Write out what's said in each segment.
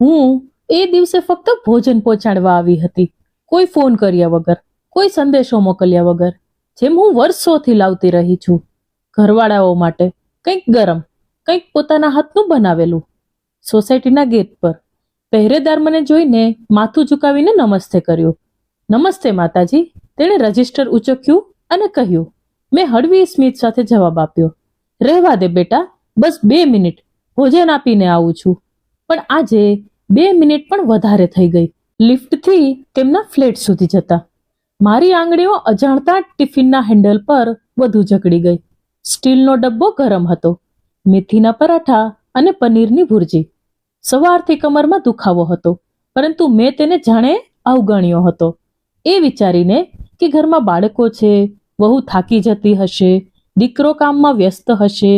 હું એ દિવસે ફક્ત ભોજન પહોંચાડવા આવી હતી, કોઈ ફોન કર્યા વગર, કોઈ સંદેશો મોકલ્યા વગર, જેમ હું વર્ષોથી લાવતી રહી છું. ઘરવાળાઓ માટે કંઈક ગરમ, કંઈક પોતાના હાથનું બનાવેલું. સોસાયટીના ગેટ પર પહેરેદાર મને જોઈને માથું ઝુકાવીને નમસ્તે કર્યો. નમસ્તે માતાજી, તેણે રજિસ્ટર ઉચક્યું અને કહ્યું. મેં હળવી સ્મિત સાથે જવાબ આપ્યો. રહેવા દે બેટા, બસ 2 મિનિટ, ભોજન આપીને આવું છું. પણ આજે 2 મિનિટ પણ વધારે થઈ ગઈ. લિફ્ટથી તેમના ફ્લેટ સુધી જતા મારી આંગળીઓ અજાણતા ટિફિનના હેન્ડલ પર વધુ જકડી ગઈ. સ્ટીલનો ડબ્બો ગરમ હતો, મેથીના પરાઠા અને પનીરની ભુરજી. સવારથી કમરમાં દુખાવો હતો, પરંતુ મેં તેને જાણે અવગણ્યો હતો. એ વિચારીને કે ઘરમાં બાળકો છે, વહુ થાકી જતી હશે, દીકરો કામમાં વ્યસ્ત હશે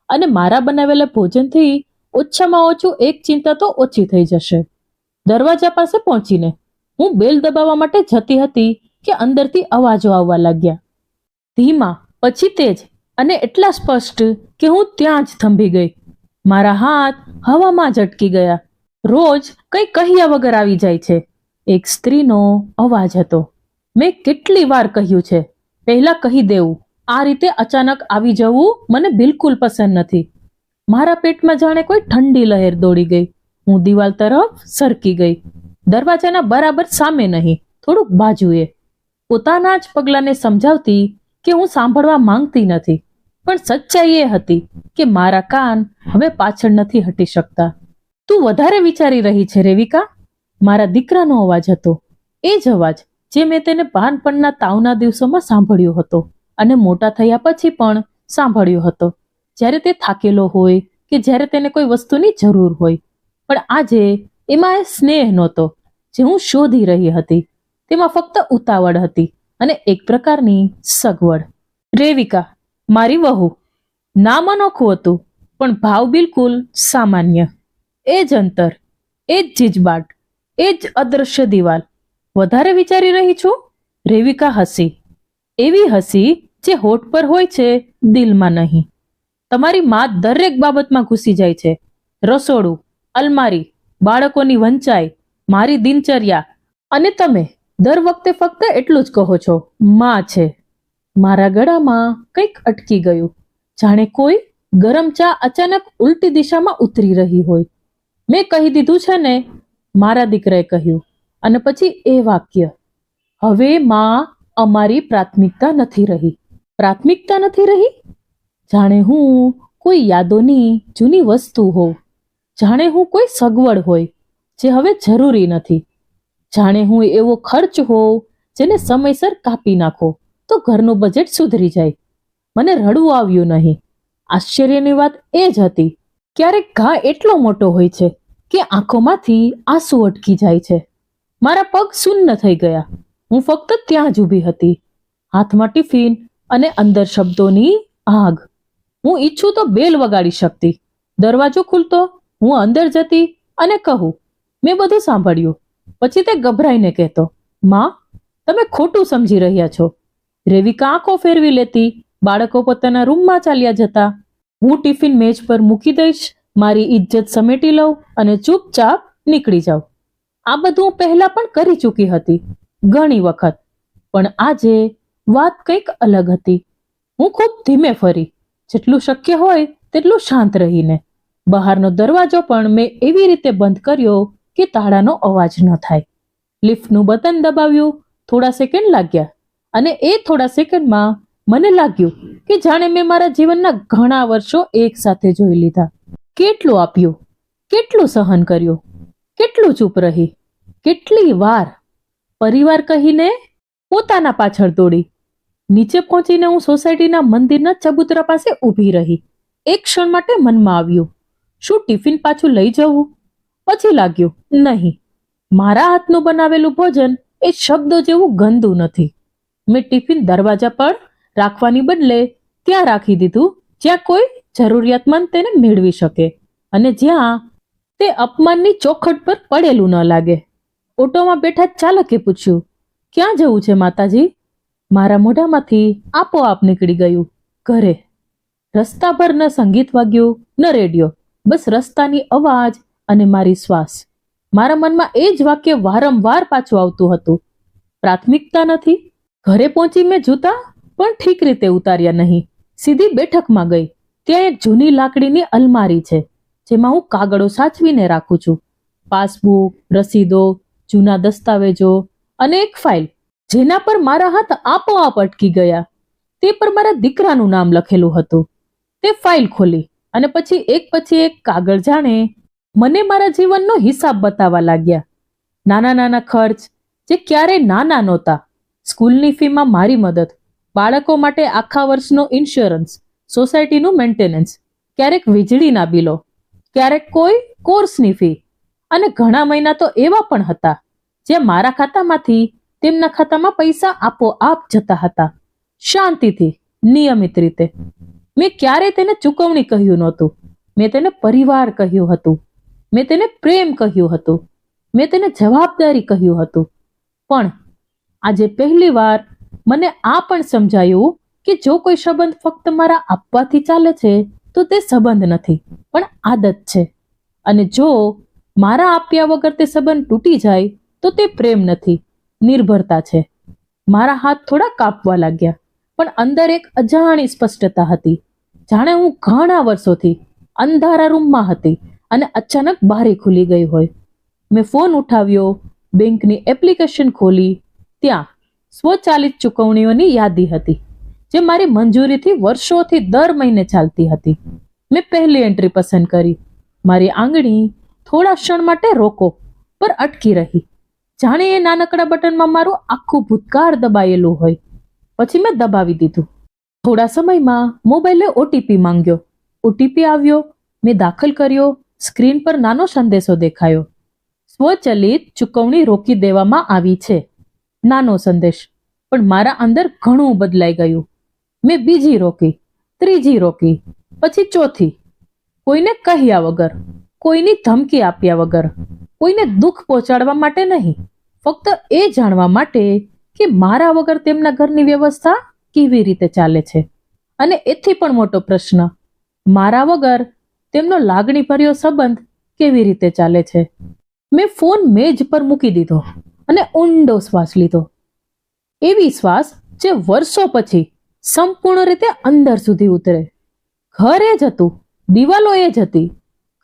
અને મારા બનાવેલા ભોજનથી ઓછામાં ઓછું એક ચિંતા તો ઓછી થઈ જશે. દરવાજા પાસે પહોંચીને હું બેલ દબાવવા માટે જતી હતી કે અંદરથી અવાજો આવવા લાગ્યા. ધીમા, પછી તેજ અને એટલા સ્પષ્ટ કે હું ત્યાં જ થંભી ગઈ. મારા હાથ હવામાં જ અટકી ગયા. રોજ કંઈ કહ્યા વગર આવી જાય છે, એક સ્ત્રીનો અવાજ હતો. મેં કેટલી વાર કહ્યું છે, પહેલા કહી દેવું, આ રીતે અચાનક આવી જવું મને બિલકુલ પસંદ નથી. મારા પેટમાં જાણે કોઈ ઠંડી લહેર દોડી ગઈ. હું દિવાલ તરફ સરકી ગઈ. દરવાજાના બરાબર સામે નહીં, થોડુંક બાજુએ. પોતાના જ પગલાને સમજાવતી કે હું સાંભળવા માંગતી નથી, પણ સચ્ચાઈ એ હતી કે મારા કાન હવે પાછળ નથી હટી શકતા. તું વધારે વિચારી રહી છે રેવિકા? મારા દીકરાનો અવાજ હતો. એ જ અવાજ જે મેં તેને બાળપણના તાવના દિવસોમાં સાંભળ્યો હતો અને મોટા થયા પછી પણ સાંભળ્યો હતો, જ્યારે તે થાકેલો હોય કે જ્યારે તેને કોઈ વસ્તુની જરૂર હોય. પણ આજે એમાં એ સ્નેહ નહોતો જે હું શોધી રહી હતી. તેમાં ફક્ત ઉતાવળ હતી અને એક પ્રકારની સગવડ. રેવિકા, મારી વહુ. નામ અનોખું હતું, પણ ભાવ બિલકુલ સામાન્ય. એ જ અંતર, એ જ જીજબાટ, એ જ અદ્રશ્ય દિવાલ. વધારે વિચારી રહી છું? રેવિકા હસી. એવી હસી જે હોઠ પર હોય છે, દિલમાં નહીં. તમારી માં દરેક બાબતમાં ઘૂસી જાય છે. રસોડું, અલમારી, બાળકોની વંચાઈ, મારી દિનચર્યા, અને તમે દર વખતે ફક્ત એટલું જ કહો છો, માં છે. મારા ગળામાં કંઈક અટકી ગયું, જાણે કોઈ ગરમ ચા અચાનક ઉલટી દિશામાં ઉતરી રહી હોય. મેં કહી દીધું છે ને, મારા દીકરાએ કહ્યું. અને પછી એ વાક્ય, હવે માં અમારી પ્રાથમિકતા નથી રહી. પ્રાથમિકતા નથી રહી? જાણે હું કોઈ યાદોની જૂની વસ્તુ હોઉં, જાણે હું કોઈ સગવડ હોય જે હવે જરૂરી નથી, જાણે હું એવો ખર્ચ હોઉં જેને સમયસર કાપી નાખો તો ઘરનું બજેટ સુધરી જાય. મને રડવું આવ્યું નહીં. આશ્ચર્યની વાત એ જ હતી, ક્યારેક ઘા એટલો મોટો હોય છે કે આંખોમાંથી આંસુ અટકી જાય છે. મારા પગ શૂન્ય થઈ ગયા. હું ફક્ત ત્યાં જ ઊભી હતી, હાથમાં ટિફિન અને અંદર શબ્દોની આગ. હું ઈચ્છું તો બેલ વગાડી શકતી, દરવાજો ખુલતો, હું અંદર જતી અને કહું, મેં બધું સાંભળ્યું. પછી તે ગભરાઈને કહેતો, માં, તમે ખોટું સમજી રહ્યા છો. રેવિકા આંખો ફેરવી લેતી, બાળકો પોતાના રૂમમાં ચાલ્યા જતા. હું ટિફિન મેજ પર મૂકી દઈશ, મારી ઇજ્જત સમેટી લઉં અને ચૂપચાપ નીકળી જાઉં. આ બધું પહેલા પણ કરી ચૂકી હતી, ઘણી વખત. પણ આજે વાત કંઈક અલગ હતી. હું ખૂબ ધીમે ફરી, જેટલું શક્ય હોય તેટલું શાંત રહીને. બહારનો દરવાજો પણ મેં એવી રીતે બંધ કર્યો કે તાળાનો અવાજ ન થાય. લિફ્ટનું બટન દબાવ્યું. થોડા સેકન્ડ લાગ્યા અને એ થોડા સેકન્ડમાં મને લાગ્યું કે જાણે મેં મારા જીવનના ઘણા વર્ષો એક સાથે જોઈ લીધા. કેટલું આપ્યું, કેટલું સહન કર્યું, કેટલું ચૂપ રહી, કેટલી વાર પરિવાર કહીને પોતાના પાછળ દોડી. નીચે પહોંચીને હું સોસાયટીના મંદિરના ચબૂતરા પાસે ઊભી રહી. એક ક્ષણ માટે મનમાં આવ્યું, શું ટિફિન પાછું લઈ જવું? પછી લાગ્યું, નહીં, મારા હાથનું બનાવેલું ભોજન એ શબ્દો જેવું ગંદુ નથી. મેં ટિફિન દરવાજા પર રાખવાની બદલે ત્યાં રાખી દીધું, જ્યાં કોઈ જરૂરિયાતમંદ તેને મેળવી શકે અને જ્યાં તે અપમાનની ચોખટ પર પડેલું ન લાગે. ઓટોમાં બેઠા ચાલકે પૂછ્યું, ક્યાં જવું છે માતાજી? મારા મોઢામાંથી આપોઆપ નીકળી ગયું, ઘરે. રસ્તા પર ન સંગીત વાગ્યું, ન રેડિયો, બસ રસ્તાની અવાજ અને મારી શ્વાસ. મારા મનમાં એ જ વાક્ય વારંવાર પાછું આવતું હતું. પ્રાથમિકતા નથી. ઘરે પહોંચી મેં જૂતા પણ ઠીક રીતે ઉતાર્યા નહીં. સીધી બેઠકમાં ગઈ. ત્યાં એક જૂની લાકડીની અલમારી છે, જેમાં હું કાગળો સાચવીને રાખું છું. પાસબુક, રસીદો, જૂના દસ્તાવેજો અને એક ફાઇલ જેના પર મારા હાથ આપોઆપ અટકી ગયા. તે પર મારા દીકરાનું નામ લખેલું હતું. તે ફાઇલ ખોલી અને પછી એક કાગળ જાણે મને મારા જીવનનો હિસાબ બતાવવા લાગ્યા. નાના નાના ખર્ચ જે ક્યારેય નાના નહોતા. સ્કૂલની ફીમાં મારી મદદ, બાળકો માટે આખા વર્ષનો ઇન્સ્યોરન્સ, સોસાયટીનું મેન્ટેનન્સ, ક્યારેક વીજળીના બિલો, ક્યારેક કોઈ કોર્સની ફી, અને ઘણા મહિના તો એવા પણ હતા જે મારા ખાતામાંથી તેમના ખાતામાં પૈસા આપોઆપ જતા હતા. શાંતિથી, નિયમિત રીતે. મેં ક્યારેય તેને ચૂકવણી કહ્યું નહોતું. મેં તેને પરિવાર કહ્યું હતું. મેં તેને પ્રેમ કહ્યું હતું. મેં તેને જવાબદારી કહ્યું હતું. પણ આજે પહેલી વાર મને આ પણ સમજાયું કે જો કોઈ સંબંધ ફક્ત મારા આપવાથી ચાલે છે તો તે સંબંધ નથી, પણ આદત છે. અને જો મારા આપ્યા વગર તે સંબંધ તૂટી જાય તો તે પ્રેમ નથી, નિર્ભરતા છે. મારા હાથ થોડા કાપવા લાગ્યા, પણ અંદર એક અજાણી સ્પષ્ટતા હતી. જાણે હું ઘણા વર્ષોથી અંધારા રૂમમાં હતી અને અચાનક બારી ખુલી ગઈ હોય. મેં ફોન ઉઠાવ્યો, બેંકની એપ્લિકેશન ખોલી. ત્યાં સ્વચાલિત ચૂકવણીઓની યાદી હતી, જે મારી મંજૂરીથી વર્ષોથી દર મહિને ચાલતી હતી. મેં પહેલી એન્ટ્રી પસંદ કરી. મારી આંગળી થોડા ક્ષણ માટે રોકો પર અટકી રહી, જાણે એ નાનકડા બટનમાં મારું આખું ભૂતકાળ દબાયેલું હોય. પછી મેં દબાવી દીધું. થોડા સમયમાં મોબાઈલે ઓટીપી માંગ્યો. ઓટીપી આવ્યો. મેં દાખલ કર્યો. સ્ક્રીન પર નાનો સંદેશો દેખાયો. સ્વચલિત ચૂકવણી રોકી દેવામાં આવી છે. નાનો સંદેશ, પણ મારા અંદર ઘણું બદલાઈ ગયું. મેં બીજી રોકી, ત્રીજી રોકી, પછી ચોથી. કોઈને કહ્યા વગર, કોઈની ધમકી આપ્યા વગર, કોઈને દુઃખ પહોંચાડવા માટે નહીં, ફક્ત એ જાણવા માટે કે મારા વગર તેમના ઘરની વ્યવસ્થા કેવી રીતે ચાલે છે. અને એથી પણ મોટો પ્રશ્ન, મારા વગર તેમનો લાગણીભર્યો સંબંધ કેવી રીતે ચાલે છે. મેં ફોન મેજ પર મૂકી દીધો અને ઊંડો શ્વાસ લીધો. એવી શ્વાસ જે વર્ષો પછી સંપૂર્ણ રીતે અંદર સુધી ઉતરે. ઘર એ જ હતું, દિવાલો એ જ હતી,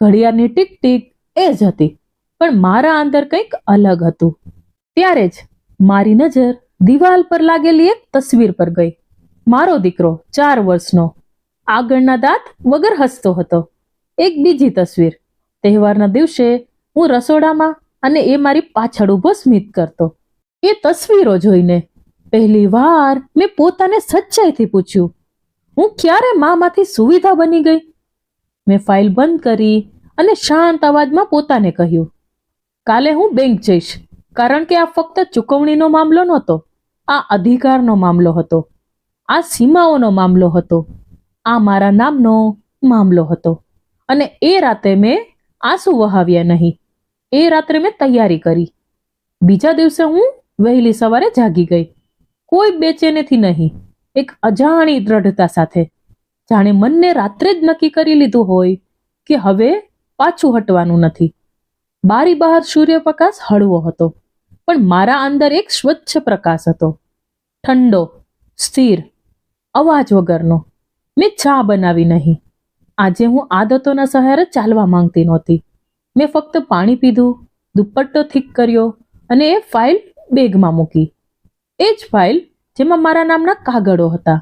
ઘડિયાળની ટીક ટીક એ જ હતી, પણ મારા અંદર કંઈક અલગ હતું. ત્યારે જ મારી નજર દિવાલ પર લાગેલી એક તસવીર પર ગઈ. મારો દીકરો 4 વર્ષનો, આગળના દાંત વગર હસતો હતો. એક બીજી તસવીર, તહેવારના દિવસે હું રસોડામાં અને એ મારી પાછળ ઊભો સ્મિત કરતો. એ તસવીરો જોઈને પહેલી વાર મેં પોતાને સચ્ચાઈથી પૂછ્યું, હું ક્યારે મામાંથી સુવિધા બની ગઈ? મેં ફાઇલ બંધ કરી અને શાંત અવાજમાં પોતાને કહ્યું, કાલે હું બેંક જઈશ, કારણ કે આ ફક્ત ચૂકવણીનો મામલો નહોતો, આ અધિકારનો મામલો હતો, આ સીમાઓનો મામલો હતો, આ મારા નામનો મામલો હતો. અને એ રાતે મેં આંસુ વહાવ્યા નહીં. એ રાત્રે મેં તૈયારી કરી. બીજા દિવસે હું વહેલી સવારે જાગી ગઈ. કોઈ બેચેનીથી નહીં, એક અજાણી દ્રઢતા સાથે, જાણે મનને રાત્રે જ નક્કી કરી લીધું હોય કે હવે પાછું હટવાનું નથી. બારી બહાર સૂર્યપ્રકાશ હળવો હતો, પણ મારા અંદર એક સ્વચ્છ પ્રકાશ હતો, ઠંડો, સ્થિર, અવાજ વગરનો. મેં ચા બનાવી નહીં. આજે હું આદતોના સહારે ચાલવા માંગતી નહોતી. મેં ફક્ત પાણી પીધું, દુપટ્ટો ઠીક કર્યો અને એ ફાઇલ બેગમાં મૂકી. એ જ ફાઇલ જેમાં મારા નામના કાગળો હતા,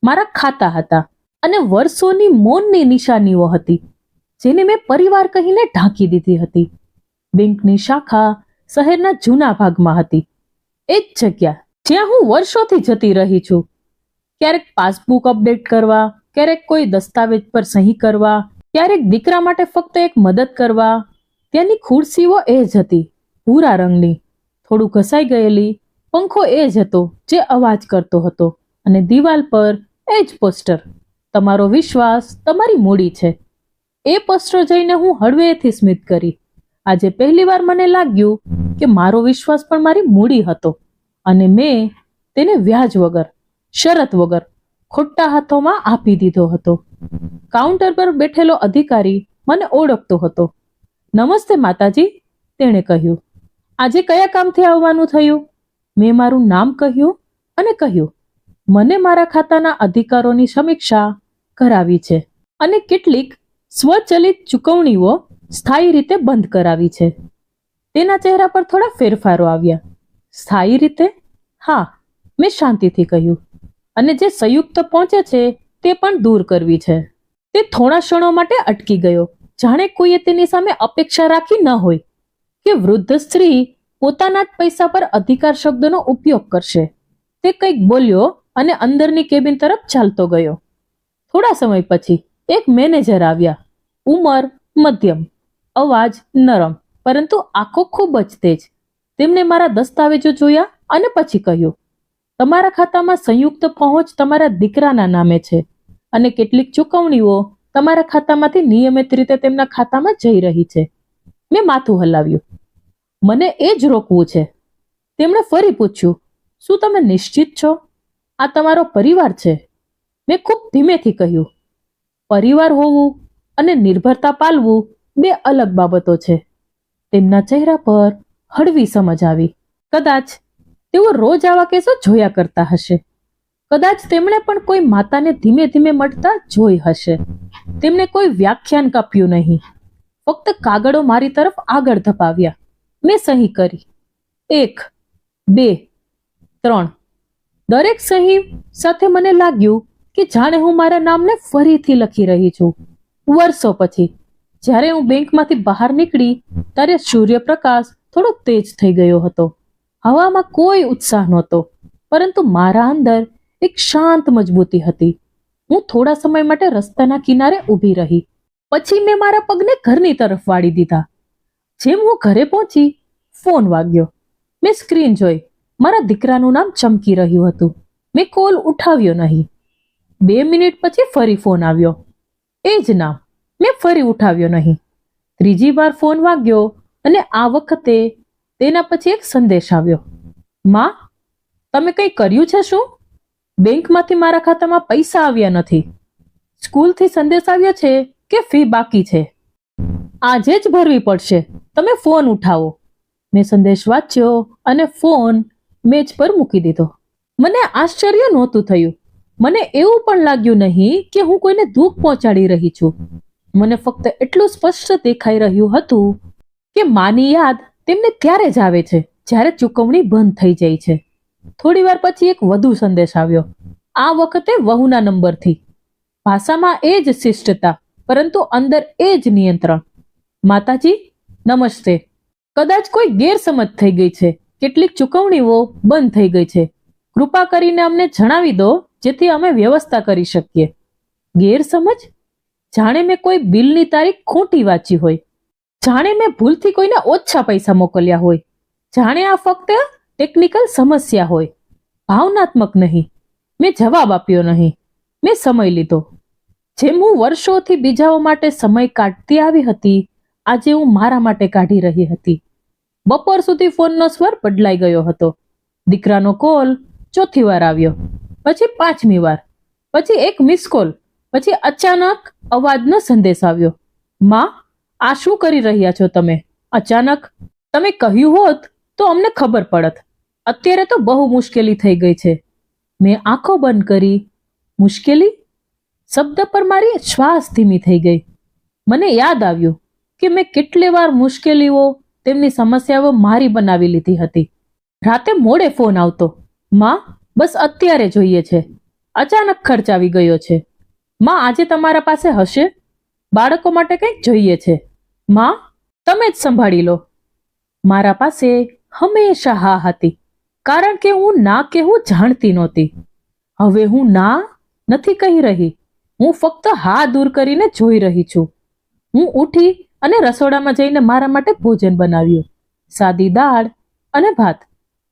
મારા ખાતા હતા અને વર્ષોની મૌનની નિશાનીઓ હતી, જેને મેં પરિવાર કહીને ઢાંકી દીધી હતી. બેંકની શાખા શહેરના જૂના ભાગમાં હતી. એ જ જગ્યા જ્યાં હું વર્ષોથી જતી રહી છું, ક્યારેક પાસબુક અપડેટ કરવા, ક્યારેક કોઈ દસ્તાવેજ પર સહી કરવા, ક્યારેક દીકરા માટે ફક્ત એક મદદ કરવા. ત્યાંની ખુરશીઓ એ જ હતી, ભૂરા રંગની, થોડું ઘસાઈ ગયેલી. પંખો એ જ હતો જે અવાજ કરતો હતો અને દિવાલ પર એ જ પોસ્ટર, તમારો વિશ્વાસ તમારી મૂડી છે. એ પોસ્ટર જોઈને હું હળવેથી સ્મિત કરી. આજે પહેલીવાર મને લાગ્યું કે મારો વિશ્વાસ પણ મારી મૂડી હતો અને મેં તેને વ્યાજ વગર, શરત વગર, ખોટા હાથોમાં આપી દીધો હતો. કાઉન્ટર પર બેઠેલો અધિકારી મને ઓળખતો હતો. નમસ્તે માતાજી, તેણે કહ્યું, આજે કયા કામથી આવવાનું થયું? મેં મારું નામ કહ્યું અને કહ્યું, મને મારા ખાતાના અધિકારોની સમીક્ષા કરાવી છે અને કેટલીક સ્વચલિત ચૂકવણીઓ સ્થાયી રીતે બંધ કરાવી છે. તેના ચહેરા પર થોડા ફેરફારો આવ્યા. સ્થાયી રીતે? હા, મેં શાંતિથી કહ્યું. અને જે સંયુક્ત પહોંચે છે તે પણ દૂર કરવી છે. તે થોડા ક્ષણો માટે અટકી ગયો, જાણે કોઈએ તેની સામે અપેક્ષા રાખી ન હોય કે વૃદ્ધ સ્ત્રી પોતાના જ પૈસા પર અધિકાર શબ્દનો ઉપયોગ કરશે. તે કંઈક બોલ્યો અને અંદરની કેબિન તરફ ચાલતો ગયો. થોડા સમય પછી એક મેનેજર આવ્યા. ઉંમર મધ્યમ, અવાજ નરમ, પરંતુ આંખો ખૂબ જ તેજ. તેમને મારા દસ્તાવેજો જોયા અને પછી કહ્યું, તમારા ખાતામાં સંયુક્ત પહોંચ તમારા દીકરાના નામે છે અને કેટલીક ચૂકવણીઓ તમારા ખાતામાંથી નિયમિત રીતે તેમના ખાતામાં જઈ રહી છે. મેં માથું હલાવ્યું. મને એ જ રોકવું છે. તેમણે ફરી પૂછ્યું, શું તમે નિશ્ચિત છો? આ તમારો પરિવાર છે. મેં ખૂબ ધીમેથી કહ્યું, પરિવાર હોવું અને નિર્ભરતા પાલવું બે અલગ બાબતો છે. તેમના ચહેરા પર હળવી સમજ આવી. કદાચ તેઓ રોજ આવા કેસો જોયા કરતા હશે. કદાચ તેમણે પણ કોઈ માતાને ધીમે ધીમે મળતા જોઈ હશે. તેમણે કોઈ વ્યાખ્યાન કાપ્યું નહીં, ફક્ત કાગળો મારી તરફ આગળ ધપાવ્યા. મેં સહી કરી. 1, 2, 3. દરેક સહી સાથે મને લાગ્યું કે જાણે હું મારા નામને ફરીથી લખી રહી છું. વર્ષો પછી જ્યારે હું બેંકમાંથી બહાર નીકળી ત્યારે સૂર્યપ્રકાશ થોડો તેજ થઈ ગયો હતો. હવામાં કોઈ ઉત્સાહ નહોતો, પરંતુ મારા અંદર એક શાંત મજબૂતી હતી. હું થોડા સમય માટે રસ્તાના કિનારે ઊભી રહી. પછી મેં મારા પગને ઘરની તરફ વાળી દીધા. જેમ હું ઘરે પહોંચી, ફોન વાગ્યો. મેં સ્ક્રીન જોઈ. મારા દીકરાનું નામ ચમકી રહ્યું હતું. મેં કોલ ઉઠાવ્યો નહીં. 2 મિનિટ પછી ફરી ફોન આવ્યો. એ જ નામ. મેં ફરી ઉઠાવ્યો નહીં. ત્રીજી વાર ફોન વાગ્યો અને આ વખતે તેના પછી એક સંદેશ આવ્યો. માં, તમે કંઈ કર્યું છે શું? બેંકમાંથી મારા ખાતામાં પૈસા આવ્યા નથી. સ્કૂલથી સંદેશ આવ્યો છે કે ફી બાકી છે. આજે જ ભરવી પડશે. તમે ફોન ઉઠાવો. મેં સંદેશ વાંચ્યો અને ફોન મેજ પર મૂકી દીધો. મને આશ્ચર્ય નહોતું થયું. મને એવું પણ લાગ્યું નહીં કે હું કોઈને દુઃખ પહોંચાડી રહી છું. મને ફક્ત એટલું સ્પષ્ટ દેખાઈ રહ્યું હતું કે માની યાદ તેમને ત્યારે જ આવે છે જ્યારે ચૂકવણી બંધ થઈ જાય છે. થોડી વાર પછી એક વધુ સંદેશ આવ્યો. આ વખતે વહુના નંબરથી. ભાષામાં એ જ શિષ્ટતા, પરંતુ અંદર એ જ નિયંત્રણ. માતાજી, નમસ્તે. કદાચ કોઈ ગેરસમજ થઈ ગઈ છે. કેટલીક ચૂકવણીઓ બંધ થઈ ગઈ છે. કૃપા કરીને અમને જણાવી દો જેથી અમે વ્યવસ્થા કરી શકીએ. ગેરસમજ? જાણે મેં કોઈ બિલની તારીખ ખોટી વાંચી હોય. જાણે મેં ભૂલથી કોઈને ઓછા પૈસા મોકલ્યા હોય. જાણે આ ફક્ત ટેકનિકલ સમસ્યા હોય, ભાવનાત્મક નહીં. મેં જવાબ આપ્યો નહીં. મેં સમય લીધો. જેમ હું વર્ષોથી બીજાઓ માટે સમય કાઢતી આવી હતી, આજે હું મારા માટે કાઢી રહી હતી. બપોર સુધી ફોનનો સ્વર બદલાઈ ગયો હતો. દીકરાનો કોલ 4થી વાર આવ્યો, પછી 5મી વાર, પછી એક મિસ કોલ, પછી અચાનક અવાજનો સંદેશ આવ્યો. માં, આ શું કરી રહ્યા છો તમે? અચાનક? તમે કહ્યું હોત તો અમને ખબર પડત. અત્યારે તો બહુ મુશ્કેલી થઈ ગઈ છે. મેં આંખો બંધ કરી. મુશ્કેલી? શબ્દ પર મારી શ્વાસ ધીમી થઈ ગઈ. મને યાદ આવ્યું કે મેં કેટલી વાર મુશ્કેલીઓ, તેમની સમસ્યાઓ મારી બનાવી લીધી હતી. રાતે મોડે ફોન આવતો. માં, બસ અત્યારે જોઈએ છે. અચાનક ખર્ચ આવી ગયો છે. માં, આજે તમારા પાસે હશે? બાળકો માટે કંઈક જોઈએ છે. માં, તમે જ સંભાળી લો. મારા પાસે હંમેશા હા હતી, કારણ કે હું ના કહેવું જાણતી નહોતી. હવે હું ના નથી કહી રહી. હું ફક્ત હા દૂર કરીને જોઈ રહી છું. હું ઉઠી અને રસોડામાં જઈને મારા માટે ભોજન બનાવ્યું. સાદી દાળ અને ભાત.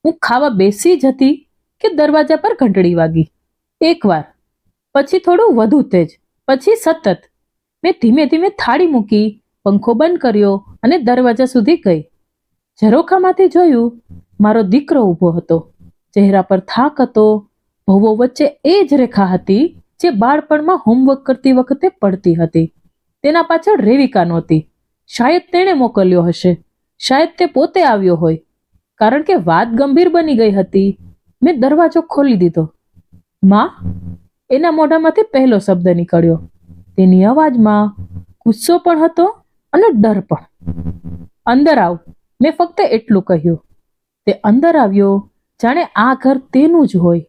હું ખાવા બેસી જ હતી કે દરવાજા પર ઘંટડી વાગી. એકવાર, પછી થોડું વધુ તેજ, પછી સતત. મેં ધીમે ધીમે થાળી મૂકી, પંખો બંધ કર્યો અને દરવાજા સુધી ગઈ. ઝરોખામાંથી જોયું, મારો દીકરો ઊભો હતો. ચહેરા પર થાક હતો. ભવો વચ્ચે એ જ રેખા હતી જે બાળપણમાં હોમવર્ક કરતી વખતે પડતી હતી. તેના પાછળ રેવિકા નહોતી. શાયદ તેણે મોકલ્યો હશે. શાયદ તે પોતે આવ્યો હોય, કારણ કે વાત ગંભીર બની ગઈ હતી. મેં દરવાજો ખોલી દીધો. માં, એના મોઢામાંથી પહેલો શબ્દ નીકળ્યો. તેની અવાજમાં ગુસ્સો પણ હતો અને ડર પણ. અંદર આવ, મેં ફક્ત એટલું કહ્યું. તે અંદર આવ્યો, જાણે આ ઘર તેનું જ હોય,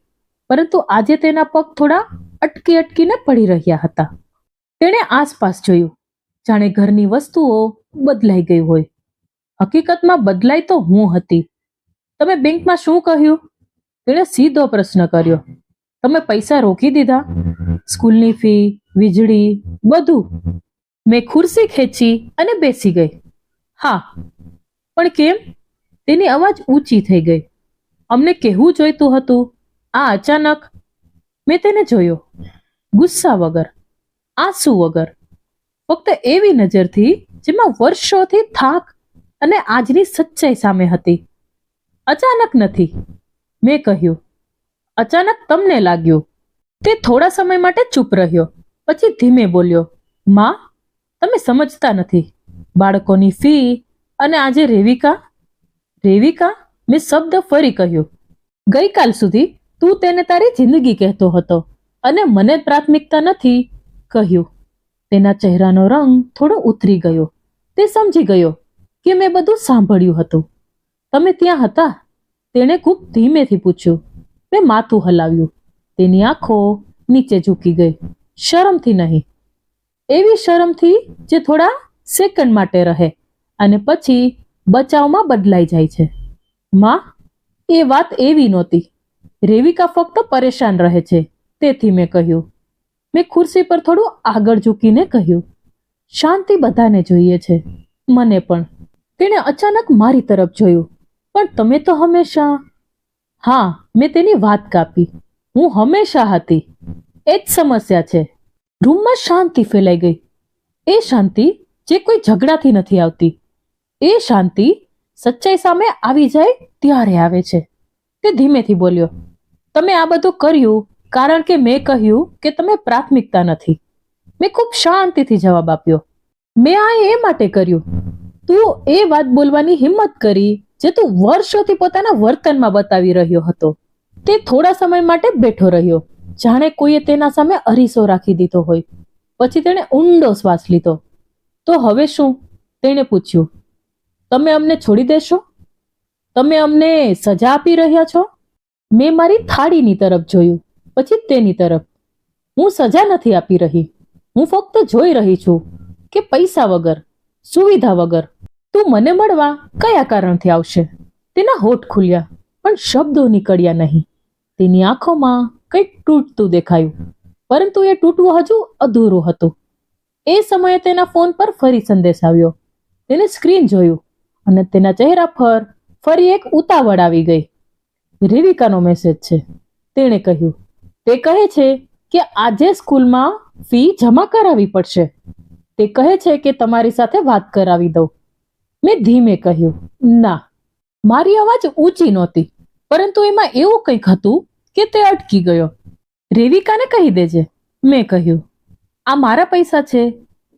પરંતુ આજે તેના પગ થોડા અટકીને પડી રહ્યા હતા. તેણે આસપાસ જોયું, જાણે ઘરની વસ્તુઓ બદલાઈ ગઈ હોય. હકીકતમાં બદલાઈ તો હું હતી. તમે બેંકમાં શું કહ્યું? તેણે સીધો પ્રશ્ન કર્યો. તમે પૈસા રોકી દીધા? સ્કૂલની ફી, વીજળી, બધું? મેં ખુરશી ખેંચી અને બેસી ગઈ. હા, પણ કેમ? તેની અવાજ ઊંચી થઈ ગઈ. અમને કહેવું જોઈતું હતું. આ અચાનક. મેં તેને જોયો, ગુસ્સા વગર, આંસુ વગર, ફક્ત એવી નજરથી જેમાં વર્ષોથી થાક અને આજની સચ્ચાઈ સામે હતી. અચાનક નથી, મેં કહ્યું. અચાનક તમને લાગ્યું. તે થોડા સમય માટે ચૂપ રહ્યો, પછી ધીમે બોલ્યો. માં, તમે સમજતા નથી. બાળકોની ફી અને આજે રેવિકા. રેવિકા? મેં શબ્દ ફરી કહ્યું. ગઈકાલ સુધી તું તેને તારી જિંદગી કહેતો હતો અને મને પ્રાથમિકતા નથી કહ્યું. તેના ચહેરાનો રંગ થોડો ઉતરી ગયો. તે સમજી ગયો કે મેં બધું સાંભળ્યું હતું. તમે ત્યાં હતા? તેણે ખૂબ ધીમેથી પૂછ્યું. મેં માથું હલાવ્યું. તેની આંખો નીચે ઝૂકી ગઈ. શરમથી નહીં, એવી શરમથી જે થોડા સેકન્ડ માટે રહે અને પછી બચાવમાં બદલાઈ જાય છે. માં, એ વાત એવી નહોતી. રેવિકા ફક્ત પરેશાન રહે છે, તેથી મેં કહ્યું. મેં ખુરશી પર થોડું આગળ ઝૂકીને કહ્યું. શાંતિ બધાને જોઈએ છે, મને પણ. તેણે અચાનક મારી તરફ જોયું. પણ તમે તો હંમેશા. હા, મેં તેની વાત કાપી. હું હંમેશા હતી. એ જ સમસ્યા છે. રૂમમાં શાંતિ ફેલાઈ ગઈ. એ શાંતિ જે કોઈ ઝઘડાથી નથી આવતી. એ શાંતિ સચ્ચાઈ સામે આવી જાય ત્યારે આવે છે. તે ધીમેથી બોલ્યો. તમે આ બધું કર્યું કારણ કે મેં કહ્યું કે તમે પ્રાથમિકતા નથી. મેં ખૂબ શાંતિથી જવાબ આપ્યો. મેં આ એ માટે કર્યું. તું એ વાત બોલવાની હિંમત કરી જે તું વર્ષોથી પોતાના વર્તનમાં બતાવી રહ્યો હતો. તે થોડા સમય માટે બેઠો રહ્યો, જાણે કોઈએ તેના સામે અરીસો રાખી દીધો હોય. પછી તેણે ઊંડો શ્વાસ લીધો. તો હવે શું? તેણે પૂછ્યું. તમે અમને છોડી દેશો? તમે અમને સજા આપી રહ્યા છો? મેં મારી થાળીની તરફ જોયું, પછી તેની તરફ. હું સજા નથી આપી રહી. હું ફક્ત જોઈ રહી છું કે પૈસા વગર, સુવિધા વગર તું મને મળવા કયા કારણથી આવશે. તેના હોઠ ખુલ્યા, પણ શબ્દો નીકળ્યા નહીં. તેની આંખોમાં કંઈક તૂટતું દેખાયું, પરંતુ એ તૂટવું હજુ અધૂરું હતું. એ સમયે તેના ફોન પર ફરી સંદેશ આવ્યો. તેને સ્ક્રીન જોયું અને તેના ચહેરા પર ફરી એક ઉતાવળ આવી ગઈ. રેવિકાનો મેસેજ છે, તેણે કહ્યું. તે કહે છે કે આજે સ્કૂલમાં ફી જમા કરાવવી પડશે. તે કહે છે કે તમારી સાથે વાત કરાવી દઉં. મેં ધીમે કહ્યું, ના. મારી અવાજ ઊંચી નહોતી, પરંતુ એમાં એવું કંઈક હતું કે તે અટકી ગયો. રેવિકાને કહી દેજે, મેં કહ્યું. આ મારા પૈસા છે.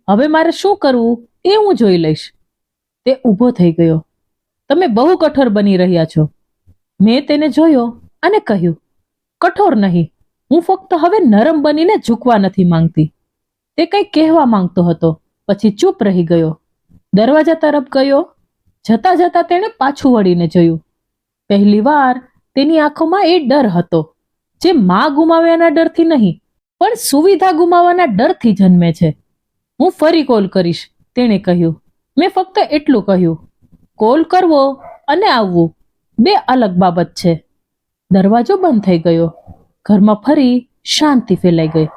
હવે મારે શું કરવું એ હું જોઈ લઈશ. તે ઊભો થઈ ગયો. તમે બહુ કઠોર બની રહ્યા છો. મેં તેને જોયો અને કહ્યું. કઠોર નહીં, હું ફક્ત હવે નરમ બનીને ઝૂકવા નથી માંગતી. તે કંઈ કહેવા માંગતો હતો, પછી ચૂપ રહી ગયો. દરવાજા તરફ ગયો. જતા જતા તેણે પાછું વળીને જોયું. પહેલીવાર તેની આંખોમાં એ ડર હતો, જે માં ગુમાવ્યાના ડરથી નહીં, પણ સુવિધા ગુમાવવાના ડરથી જન્મે છે. હું ફરી કોલ કરીશ, તેણે કહ્યું. મેં ફક્ત એટલું કહ્યું. કોલ કરવો અને આવવું બે અલગ બાબત છે. દરવાજો બંધ થઈ ગયો. ઘરમાં ફરી શાંતિ ફેલાઈ ગઈ.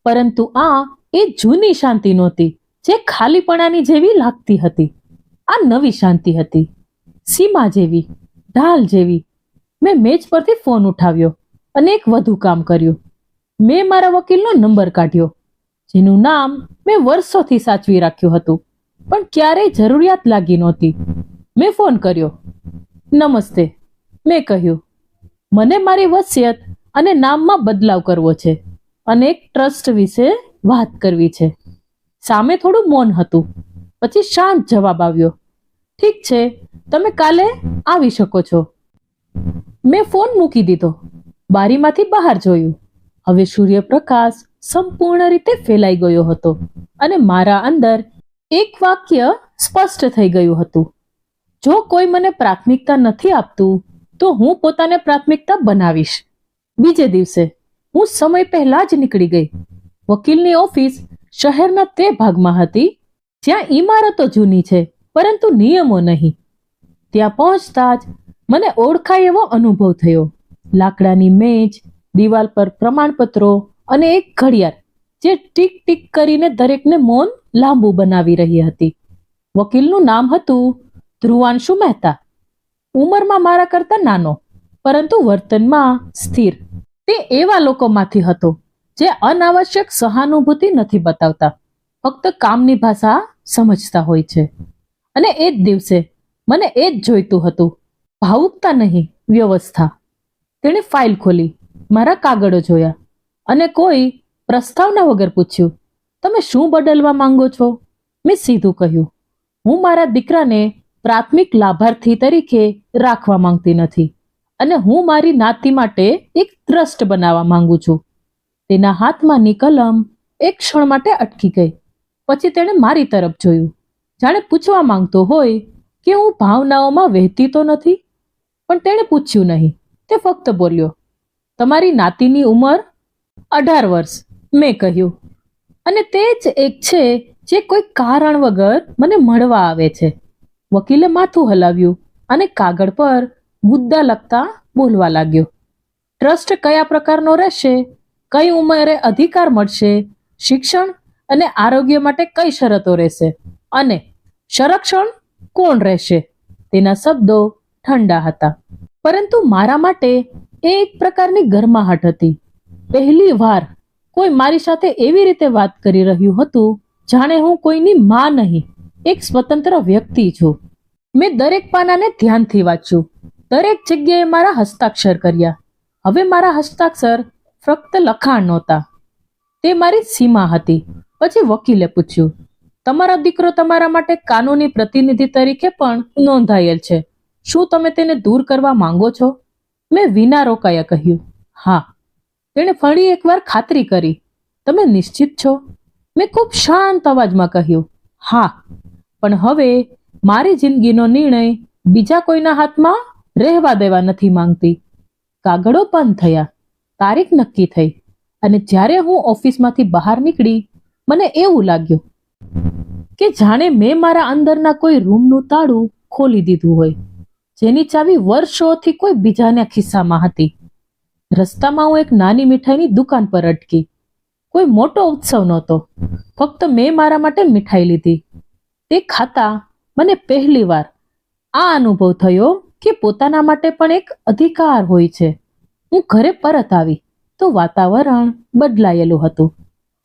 પરંતુ આ એ જૂની શાંતિ નહોતી જે ખાલીપણાની જેવી લાગતી હતી. આ નવી શાંતિ હતી, સીમા જેવી, ઢાલ જેવી. મેં મેજ પરથી ફોન ઉઠાવ્યો અને એક વધુ કામ કર્યું. મેં મારા વકીલનો નંબર કાઢ્યો, જેનું નામ મેં વર્ષોથી સાચવી રાખ્યું હતું, પણ ક્યારેય જરૂરિયાત લાગી નહોતી. મેં ફોન કર્યો. નમસ્તે, મેં કહ્યું. મને મારી વસિયત અને નામમાં બદલાવ કરવો છે અને એક ટ્રસ્ટ વિશે વાત કરવી છે. સામે થોડું મૌન હતું, પછી શાંત જવાબ આવ્યો. ઠીક છે, તમે કાલે આવી શકો છો. મેં ફોન મૂકી દીધો. બારીમાંથી બહાર જોયું. હવે સૂર્યપ્રકાશ સંપૂર્ણ રીતે ફેલાઈ ગયો હતો અને મારા અંદર એક વાક્ય સ્પષ્ટ થઈ ગયું હતું: જો કોઈ મને પ્રાથમિકતા નથી આપતું તો હું પોતાને પ્રાથમિકતા બનાવીશ. બીજે દિવસે હું સમય પહેલા જ નીકળી ગઈ. વકીલની ઓફિસ શહેરના તે ભાગમાં હતી જ્યાં ઇમારતો જૂની છે પરંતુ નિયમો નહીં. ત્યાં પહોંચતા જ મને ઓળખાય એવો અનુભવ થયો. લાકડાની મેજ, દિવાલ પર પ્રમાણપત્રો અને એક ઘડિયાળ જે ટીક ટીક કરીને દરેકને મૌન લાંબુ બનાવી રહી હતી. વકીલનું નામ હતું ધ્રુવાંશુ મહેતા. ઉંમરમાં મારા કરતા નાનો, પરંતુ વર્તનમાં સ્થિર. તે એવા લોકોમાંથી હતો જે અનાવશ્યક સહાનુભૂતિ નથી બતાવતા, ફક્ત કામની ભાષા સમજતા હોય છે. અને એ જ દિવસે મને એ જ જોઈતું હતું, ભાવુકતા નહીં, વ્યવસ્થા. તેણે ફાઇલ ખોલી, મારા કાગળો જોયા અને કોઈ પ્રસ્તાવના વગર પૂછ્યું, તમે શું બદલવા માંગો છો? મેં સીધું કહ્યું, હું મારા દીકરાને પ્રાથમિક લાભાર્થી તરીકે રાખવા માંગતી નથી અને હું મારી નાતી માટે એક ટ્રસ્ટ બનાવવા માંગુ છું. તેના હાથમાંની કલમ એક ક્ષણ માટે અટકી ગઈ. પછી તેણે મારી તરફ જોયું, જાણે પૂછવા માંગતો હોય કે હું ભાવનાઓમાં વહેતી તો નથી. પણ તેણે પૂછ્યું નહીં. તે ફક્ત બોલ્યો, તમારી નાતીની ઉંમર 18 વર્ષ. મેં કહ્યું, અને તે જ એક છે જે કોઈ કારણ વગર મને મળવા આવે છે. વકીલે માથું હલાવ્યું અને કાગળ પર મુદ્દા લખતા બોલવા લાગ્યો. ટ્રસ્ટ કયા પ્રકારનો રહેશે, કઈ ઉંમરે અધિકાર મળશે, શિક્ષણ અને આરોગ્ય માટે કઈ શરતો રહેશે અને સંરક્ષણ કોણ રહેશે. તેના શબ્દો ઠંડા હતા, પરંતુ મારા માટે એ એક પ્રકારની ગરમાહટ હતી. પહેલી વાર કોઈ મારી સાથે એવી રીતે વાત કરી રહ્યું હતું જાણે હું કોઈની માં નહીં, એક સ્વતંત્ર વ્યક્તિ છું. મેં દરેક પાનાને ધ્યાનથી વાંચ્યું, દરેક જગ્યાએ મારા હસ્તાક્ષર કર્યા. હવે મારા હસ્તાક્ષર ફક્ત લખાણ નહોતા, તે મારી સીમા હતી. પછી વકીલે પૂછ્યું, તમારો દીકરો તમારા માટે કાનૂની પ્રતિનિધિ તરીકે પણ નોંધાયેલ છે, શું તમે તેને દૂર કરવા માંગો છો? મેં વિના રોકાયા કહ્યું, હા. તેણે ફરી એકવાર ખાતરી કરી, તમે નિશ્ચિત છો? મેં ખૂબ શાંત અવાજમાં કહ્યું, હા, પણ હવે મારી જિંદગીનો નિર્ણય બીજા કોઈના હાથમાં રહેવા દેવા નથી માંગતી. કાગળો બંધ થયા, તારીખ નક્કી થઈ અને જ્યારે હું ઓફિસમાંથી બહાર નીકળી મને એવું લાગ્યું કે જાણે મેં મારા અંદરના કોઈ રૂમનું તાળું ખોલી દીધું હોય, જેની ચાવી વર્ષોથી કોઈ બીજાના ખિસ્સામાં હતી. રસ્તામાં હું એક નાની મીઠાઈની દુકાન પર અટકી. કોઈ મોટો ઉત્સવ નહોતો, ફક્ત મેં મારા માટે મીઠાઈ લીધી. તે ખાતા મને પહેલી વાર આ અનુભવ થયો કે પોતાના માટે પણ એક અધિકાર હોય છે. હું ઘરે પરત આવી તો વાતાવરણ બદલાયેલું હતું,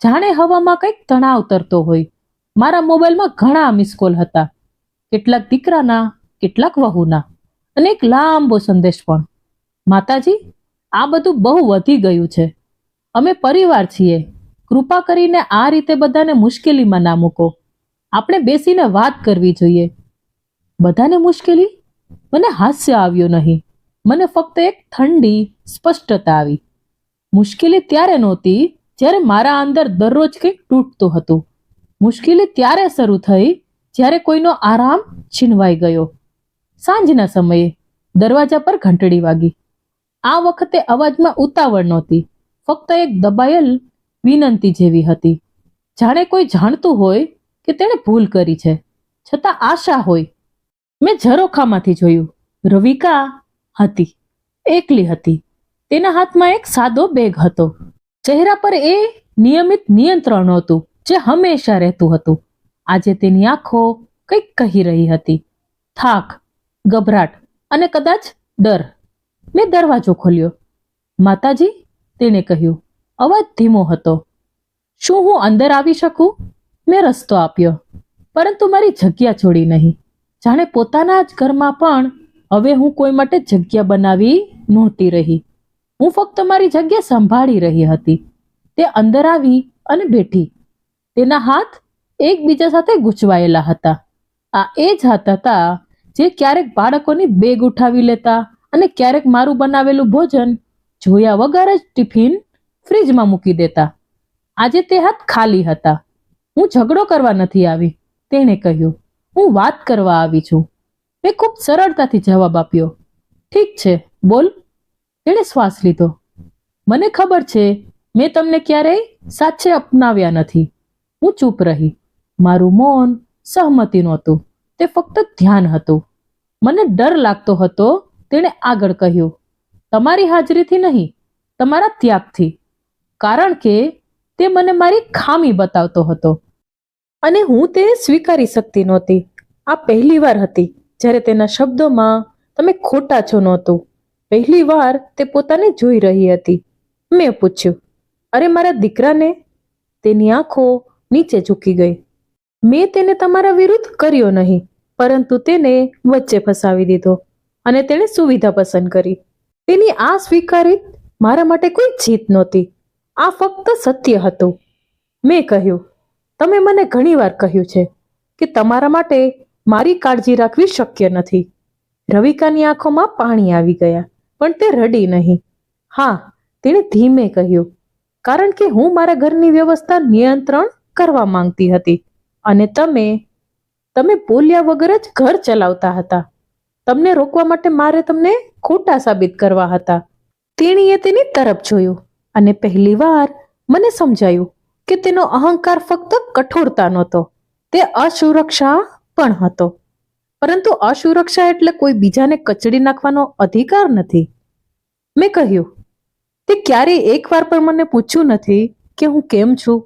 જાણે હવામાં કંઈક તણાવ તરતો હોય. મારા મોબાઈલમાં ઘણા મિસકોલ હતા, કેટલાક દીકરાના, કેટલાક વહુના અને એક લાંબો સંદેશ પણ, માતાજી, આ બધું બહુ વધી ગયું છે. અમે પરિવાર છીએ, કૃપા કરીને આ રીતે બધાને મુશ્કેલીમાં ના મૂકો. આપણે બેસીને વાત કરવી જોઈએ. બધાને મુશ્કેલી? મને હાસ્ય આવ્યું નહીં, મને ફક્ત એક ઠંડી સ્પષ્ટતા આવી. મુશ્કેલી ત્યારે નહોતી જ્યારે મારા અંદર દરરોજ કંઈક તૂટતું હતું. મુશ્કેલી ત્યારે શરૂ થઈ જ્યારે કોઈનો આરામ છીનવાઈ ગયો. સાંજના સમયે દરવાજા પર ઘંટડી વાગી. આ વખતે અવાજમાં ઉતાવળ નહોતી, ફક્ત એક દબાયેલ વિનંતી જેવી હતી, જાણે કોઈ જાણતું હોય કે તેણે ભૂલ કરી છે, છતાં આશા હોય. મેં ઝરોખામાંથી જોયું. રવિકા હતી, એકલી હતી. તેના હાથમાં એક સાદો બેગ હતો. ચહેરા પર એ નિયમિત નિયંત્રણ હતું જે હંમેશા રહેતું હતું. આજે તેની આંખો કંઈક કહી રહી હતી, થાક, ગભરાટ અને કદાચ ડર. મેં દરવાજો ખોલ્યો. માતાજી, તેણે કહ્યું. અવાજ ધીમો હતો. શું હું અંદર આવી શકું? મેં રસ્તો આપ્યો, પરંતુ મારી જગ્યા છોડી નહીં. જાણે પોતાના જ ઘરમાં પણ હવે હું કોઈ માટે જગ્યા બનાવી નહોતી રહી. હું ફક્ત મારી જગ્યા સંભાળી રહી હતી. તે અંદર આવી અને બેઠી. તેના હાથ એકબીજા સાથે ગૂંચવાયેલા હતા. આ એ જ હાથ હતા જે ક્યારેક બાળકોની બેગ ઉઠાવી લેતા અને ક્યારેક મારું બનાવેલું ભોજન જોયા વગર જ ટિફિન ફ્રીજમાં મૂકી દેતા. આજે તે હાથ ખાલી હતા. હું ઝઘડો કરવા નથી આવી, તેણે કહ્યું. હું વાત કરવા આવી છું. મેં ખૂબ સરળતાથી જવાબ આપ્યો. ઠીક છે, બોલ. તેણે શ્વાસ લીધો. મને ખબર છે મેં તમને ક્યારેય સાચે અપનાવ્યા નથી. હું ચૂપ રહી. મારું મૌન સહમતિ નહોતું, તે ફક્ત ધ્યાન હતું. મને ડર લાગતો હતો. તેણે આગળ કહ્યું, તમારી હાજરીથી નહીં, તમારા ત્યાગથી. કારણ કે તે મને મારી ખામી બતાવતો હતો અને હું તે સ્વીકારી શકતી નહોતી. આ પહેલી વાર હતી જ્યારે તેના શબ્દોમાં તમે ખોટા છો નહોતું. પહેલી વાર તે પોતાને જોઈ રહી હતી. મેં પૂછ્યું, અરે મારા દીકરાને? તેની આંખો નીચે ઝૂકી ગઈ. મેં તેને તમારા વિરુદ્ધ કર્યો નહીં, પરંતુ તેને વચ્ચે ફસાવી દીધો અને તેણે સુવિધા પસંદ કરી. તેની આ સ્વીકારી મારા માટે કોઈ જીત નહોતી. આ ફક્ત સત્ય હતું. મેં કહ્યું, તમે મને ઘણીવાર કહ્યું છે કે તમારા માટે મારી કાળજી રાખવી શક્ય નથી. રવિકાની આંખોમાં પાણી આવી ગયા, પણ તે રડી નહીં. હા, તેણે ધીમે કહ્યું, કારણ કે હું મારા ઘરની વ્યવસ્થા નિયંત્રણ કરવા માંગતી હતી અને તમે બોલ્યા વગર જ ઘર ચલાવતા હતા. તમને રોકવા માટે મારે તમને ખોટા સાબિત કરવા હતા. તેણીએ તેની તરફ જોયું અને પહેલીવાર મને સમજાયું કે તેનો અહંકાર ફક્ત કઠોરતા નહોતો, તે અસુરક્ષા પણ હતો. પરંતુ અસુરક્ષા એટલે કોઈ બીજાને કચડી નાખવાનો અધિકાર નથી. મેં કહ્યું, તે ક્યારેય એકવાર પણ મને પૂછ્યું નથી કે હું કેમ છું.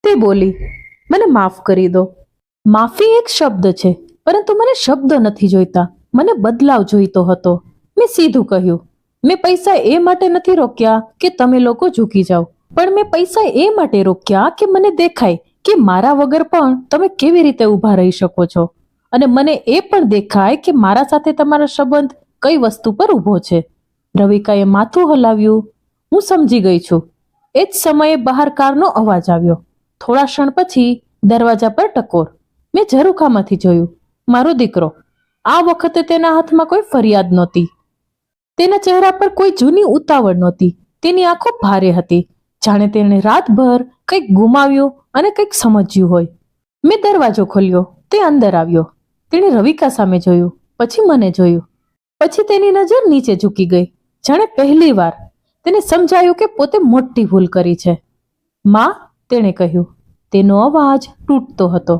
તે બોલી, મને માફ કરી દો. માફી એક શબ્દ છે, પરંતુ મને શબ્દો નથી જોઈતા, મને બદલાવ જોઈતો હતો. મેં સીધું કહ્યું, મેં પૈસા એ માટે નથી રોક્યા કે તમે લોકો ઝૂકી જાઓ, પણ મેં પૈસા એ માટે રોક્યા કે મને દેખાય કે મારા વગર પણ તમે કેવી રીતે ઊભા રહી શકો છો, અને મને એ પણ દેખાય કે મારા સાથે તમારો સંબંધ કઈ વસ્તુ પર ઊભો છે. રવિકાએ માથું હલાવ્યું. હું સમજી ગઈ છું. એ જ સમયે બહાર કારનો અવાજ આવ્યો. થોડા ક્ષણ પછી દરવાજા પર ટકોર. મેં ઝરૂખામાંથી જોયું. મારો દીકરો. આ વખતે તેના હાથમાં કોઈ ફરિયાદ નહોતી. તેના ચહેરા પર કોઈ જૂની ઉતાવળ નહોતી. તેની આંખો ભારે હતી, જાણે તેણે રાતભર કંઈક ગુમાવ્યું અને કંઈક સમજ્યું હોય. મેં દરવાજો ખોલ્યો. તે અંદર આવ્યો. તેણે રવિકા સામે જોયું, પછી મને જોયું. પછી તેની નજર નીચે ઝૂકી ગઈ, જાણે પહેલી વાર તેને સમજાયું કે પોતે મોટી ભૂલ કરી છે. માં, તેણે કહ્યું. તેનો અવાજ તૂટતો હતો.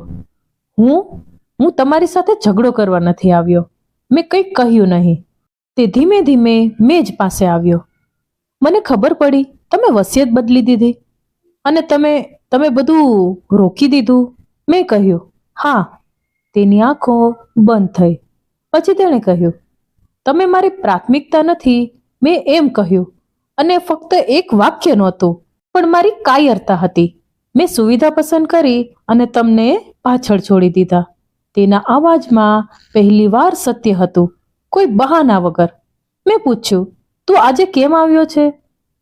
હું તમારી સાથે ઝઘડો કરવા નથી આવ્યો. મેં કંઈક કહ્યું નહીં. તે ધીમે ધીમે મેજ પાસે આવ્યો. મને ખબર પડી તમે વસિયત બદલી દીધી અને તમે બધું રોકી દીધું. મેં કહ્યું, હા. તેની આંખો બંધ થઈ. પછી તેણે કહ્યું, તમે મારી પ્રાથમિકતા નથી. મેં એમ કહ્યું, અને ફક્ત એક વાક્ય નહોતું, પણ મારી કાયરતા હતી. મેં સુવિધા પસંદ કરી અને તમને પાછળ છોડી દીધા. તેના અવાજમાં પહેલીવાર સત્ય હતું, કોઈ બહાના વગર. મેં પૂછ્યું, તું આજે કેમ આવ્યો છે?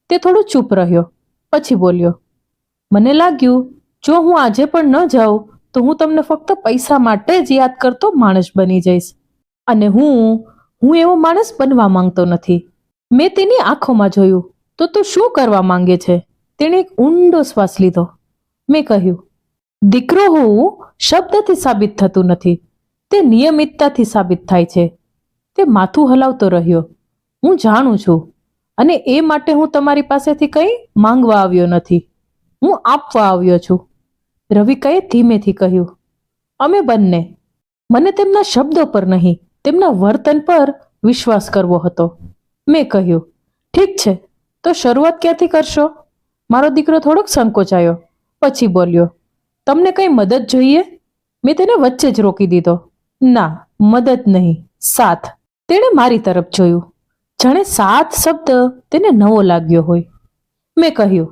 તે થોડો ચૂપ રહ્યો, પછી બોલ્યો, મને લાગ્યું જો હું આજે પણ ન જાઉં તો હું તમને ફક્ત પૈસા માટે જ યાદ કરતો માણસ બની જઈશ, અને હું એવો માણસ બનવા માંગતો નથી. મેં તેની આંખોમાં જોયું. તો તું શું કરવા માંગે છે? તેણે એક ઊંડો શ્વાસ લીધો. મેં કહ્યું, દીકરો હોવું શબ્દથી સાબિત થતું નથી, તે નિયમિતતાથી સાબિત થાય છે. તે માથું હલાવતો રહ્યો. હું જાણું છું, અને એ માટે હું તમારી પાસેથી કંઈ માંગવા આવ્યો નથી, હું આપવા આવ્યો છું. રવિકાએ ધીમેથી કહ્યું, અમે બંને. મને તેમના શબ્દો પર નહીં, તેમના વર્તન પર વિશ્વાસ કરવો હતો. મેં કહ્યું, ઠીક છે, તો શરૂઆત ક્યાંથી કરશો? મારો દીકરો થોડોક સંકોચાયો, પછી બોલ્યો, તમને કંઈ મદદ જોઈએ? મેં તેને વચ્ચે જ રોકી દીધો. ના, મદદ નહીં, સાથ. તેણે મારી તરફ જોયું, જાણે સાથ શબ્દ તેને નવો લાગ્યો હોય. મેં કહ્યું,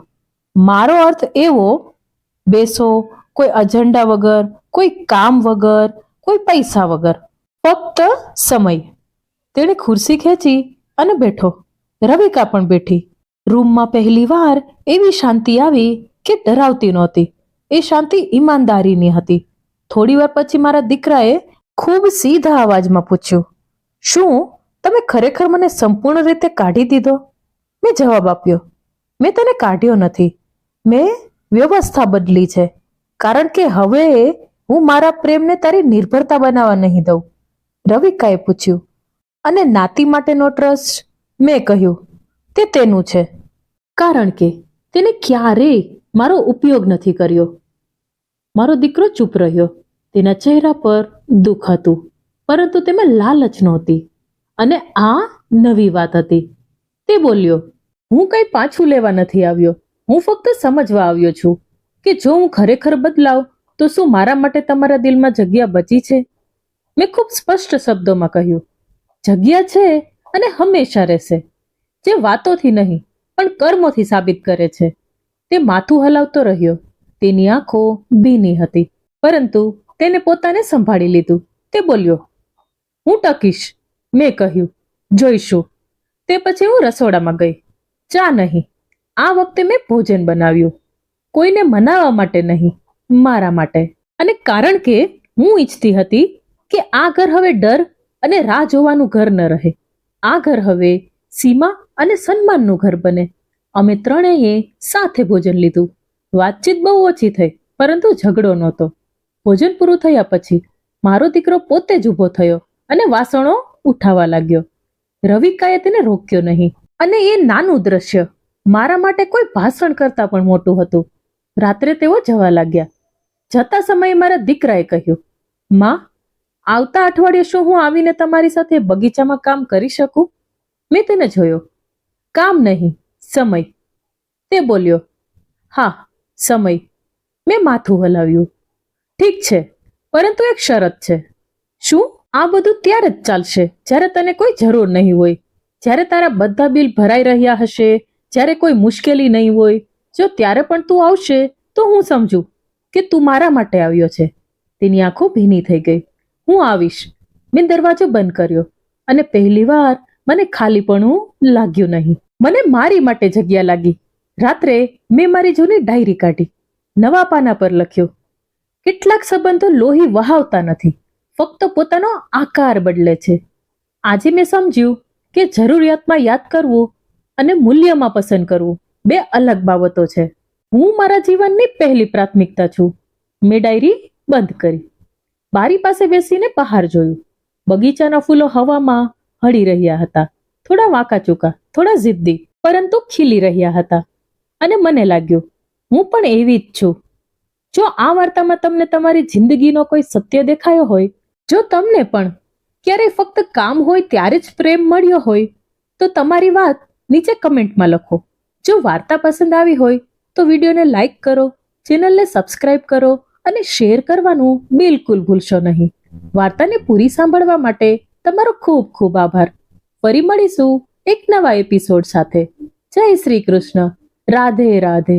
મારો અર્થ એવો, બેસો, કોઈ અજંડા વગર, કોઈ કામ વગર, કોઈ પૈસા વગર, ફક્ત સમય. તેણે ખુરશી ખેંચી અને બેઠો. રવિકા પણ બેઠી. રૂમમાં પહેલીવાર એવી શાંતિ આવી કે ડરાવતી નહોતી. એ શાંતિ ઈમાનદારીની હતી. થોડી વાર પછી મારા દીકરાએ ખૂબ સીધા અવાજમાં પૂછ્યું, શું તમે ખરેખર મને સંપૂર્ણ રીતે કાઢી દીધો? મેં જવાબ આપ્યો, મેં તને કાઢ્યો નથી, મેં વ્યવસ્થા બદલી છે, કારણ કે હવે હું મારા પ્રેમને તારી નિર્ભરતા બનાવવા નહીં દઉં. રવિકાએ પૂછ્યું, અને નાતી માટેનો ટ્રસ્ટ? મેં કહ્યું, તે તેનું છે, કારણ કે તેને ક્યારેય મારો ઉપયોગ નથી કર્યો. મારો દીકરો ચૂપ રહ્યો. તેના ચહેરા પર દુઃખ હતું, પરંતુ તેમાં લાલચ નહોતી. અને આ નવી વાત હતી. તે બોલ્યો, હું કંઈ પાછું લેવા નથી આવ્યો, હું ફક્ત સમજવા આવ્યો છું કે જો હું ખરેખર બદલાવ તો શું મારા માટે તમારા દિલમાં જગ્યા બચી છે? મેં ખૂબ સ્પષ્ટ શબ્દોમાં કહ્યું, જગ્યા છે અને હંમેશા રહેશે. જે વાતોથી નહીં પણ કર્મોથી સાબિત કરે છે. તે માથું હલાવતો રહ્યો. તેની આંખો ભીની હતી, પરંતુ તેને પોતાને સંભાળી લીધું. તે બોલ્યો, હું ટકીશ. મેં કહ્યું, જોઈશું. તે પછી હું રસોડામાં ગઈ. ચા નહીં, આ વખતે મેં ભોજન બનાવ્યું. કોઈને મનાવવા માટે નહીં, મારા માટે. અને કારણ કે હું ઈચ્છતી હતી કે આ ઘર હવે ડર અને રાહ જોવાનું ઘર ન રહે. આ ઘર હવે સીમા અને સન્માનનું ઘર બને. અમે ત્રણેય સાથે ભોજન લીધું. વાતચીત બહુ ઓછી થઈ, પરંતુ ઝઘડો નહોતો. ભોજન પૂરું થયા પછી મારો દીકરો પોતે જ ઊભો થયો અને વાસણો ઉઠાવવા લાગ્યો. રવિકાએ તેને રોક્યો નહીં. અને એ નાનું દ્રશ્ય મારા માટે કોઈ ભાષણ કરતા પણ મોટું હતું. રાત્રે તેઓ જવા લાગ્યા. જતા સમયે મારા દીકરાએ કહ્યું, માં, આવતા અઠવાડિયે શું હું આવીને તમારી સાથે બગીચામાં કામ કરી શકું? મેં તેને જોયો. કામ નહીં, સમય. તે બોલ્યો, હા, સમય. મેં માથું હલાવ્યું. ઠીક છે, પરંતુ એક શરત છે. શું? આ બધું ત્યારે જ ચાલશે જ્યારે તને કોઈ જરૂર નહીં હોય, જ્યારે તારા બધા બિલ ભરાઈ રહ્યા હશે, જ્યારે કોઈ મુશ્કેલી નહીં હોય. જો ત્યારે પણ તું આવશે તો હું સમજું કે તું મારા માટે આવ્યો છે. તેની આંખો ભીની થઈ ગઈ. હું આવીશ. મેં દરવાજો બંધ કર્યો અને પહેલીવાર મને ખાલીપણું લાગ્યું નહીં. મને મારી માટે જગ્યા લાગી. રાત્રે મેં મારી જૂની ડાયરી કાઢી. નવા પાના પર લખ્યું, કેટલાક સંબંધો લોહી વહાવતા નથી, ફક્ત પોતાનો આકાર બદલે છે. આજે મેં સમજ્યું કે જરૂરિયાતમાં યાદ કરવું અને મૂલ્યમાં પસંદ કરવું બે અલગ બાબતો છે. હું મારા જીવનની પહેલી પ્રાથમિકતા છું. મેં ડાયરી બંધ કરી. બારી પાસે બેસીને બહાર જોયું. બગીચાના ફૂલો હવામાં હળી રહ્યા હતા. થોડા વાંકા ચૂકા, થોડા જિદ્દી, પરંતુ ખીલી રહ્યા હતા. અને મને લાગ્યું, હું પણ એવી જ છું. જો આ વાર્તામાં તમને તમારી જિંદગીનો કોઈ સત્ય દેખાયો હોય, જો તમને પણ ક્યારેય ફક્ત કામ હોય ત્યારે જ પ્રેમ મળ્યો હોય, તો તમારી વાત નીચે કમેન્ટમાં લખો. જો વાર્તા પસંદ આવી હોય તો વિડીયોને લાઈક કરો, ચેનલને સબસ્ક્રાઇબ કરો અને શેર કરવાનું બિલકુલ ભૂલશો નહીં. વાર્તાને પૂરી સાંભળવા માટે તમારો ખૂબ ખૂબ આભાર. ફરી મળીશું એક નવા એપિસોડ સાથે. જય શ્રી કૃષ્ણ. રાધે રાધે.